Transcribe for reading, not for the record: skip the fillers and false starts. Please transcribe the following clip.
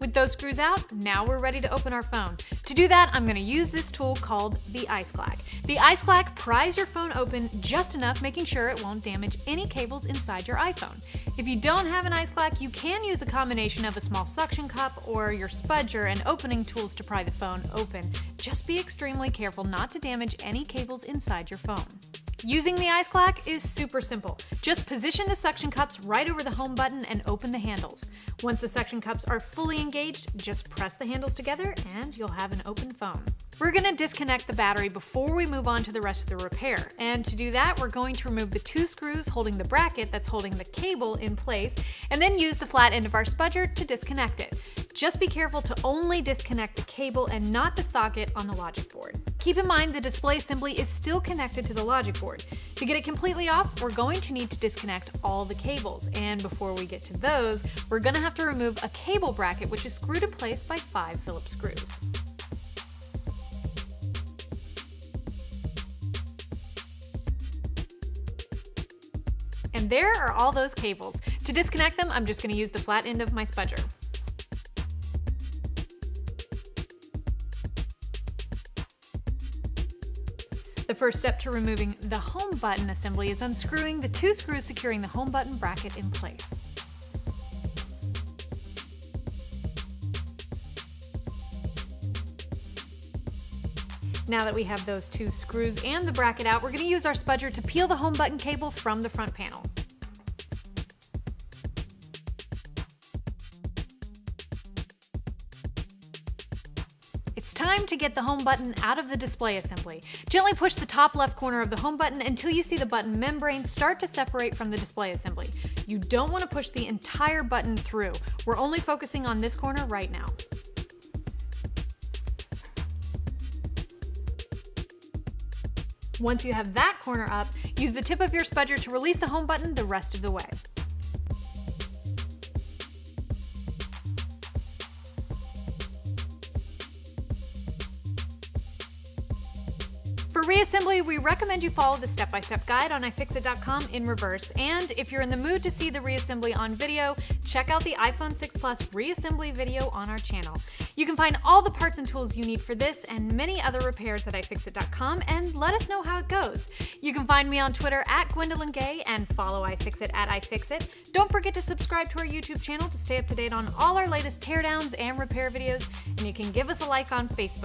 With those screws out, now we're ready to open our phone. To do that, I'm going to use this tool called the ice clack. The ice clack pries your phone open just enough, making sure it won't damage any cables inside your iPhone. If you don't have an ice clack, you can use a combination of a small suction cup or your spudger and opening tools to pry the phone open. Just be extremely careful not to damage any cables inside your phone. Using the ice clack is super simple. Just position the suction cups right over the home button and open the handles. Once the suction cups are fully engaged, just press the handles together and you'll have an open phone. We're going to disconnect the battery before we move on to the rest of the repair. And to do that, we're going to remove the 2 screws holding the bracket that's holding the cable in place, and then use the flat end of our spudger to disconnect it. Just be careful to only disconnect the cable and not the socket on the logic board. Keep in mind the display assembly is still connected to the logic board. To get it completely off, we're going to need to disconnect all the cables. And before we get to those, we're going to have to remove a cable bracket which is screwed in place by 5 Phillips screws. And there are all those cables. To disconnect them, I'm just going to use the flat end of my spudger. The first step to removing the home button assembly is unscrewing the 2 screws securing the home button bracket in place. Now that we have those 2 screws and the bracket out, we're going to use our spudger to peel the home button cable from the front panel. It's time to get the home button out of the display assembly. Gently push the top left corner of the home button until you see the button membrane start to separate from the display assembly. You don't want to push the entire button through. We're only focusing on this corner right now. Once you have that corner up, use the tip of your spudger to release the home button the rest of the way. For reassembly, we recommend you follow the step-by-step guide on iFixit.com in reverse. And if you're in the mood to see the reassembly on video, check out the iPhone 6 Plus reassembly video on our channel. You can find all the parts and tools you need for this and many other repairs at iFixit.com, and let us know how it goes. You can find me on Twitter at Gwendolyn Gay and follow iFixit at iFixit. Don't forget to subscribe to our YouTube channel to stay up to date on all our latest teardowns and repair videos, and you can give us a like on Facebook.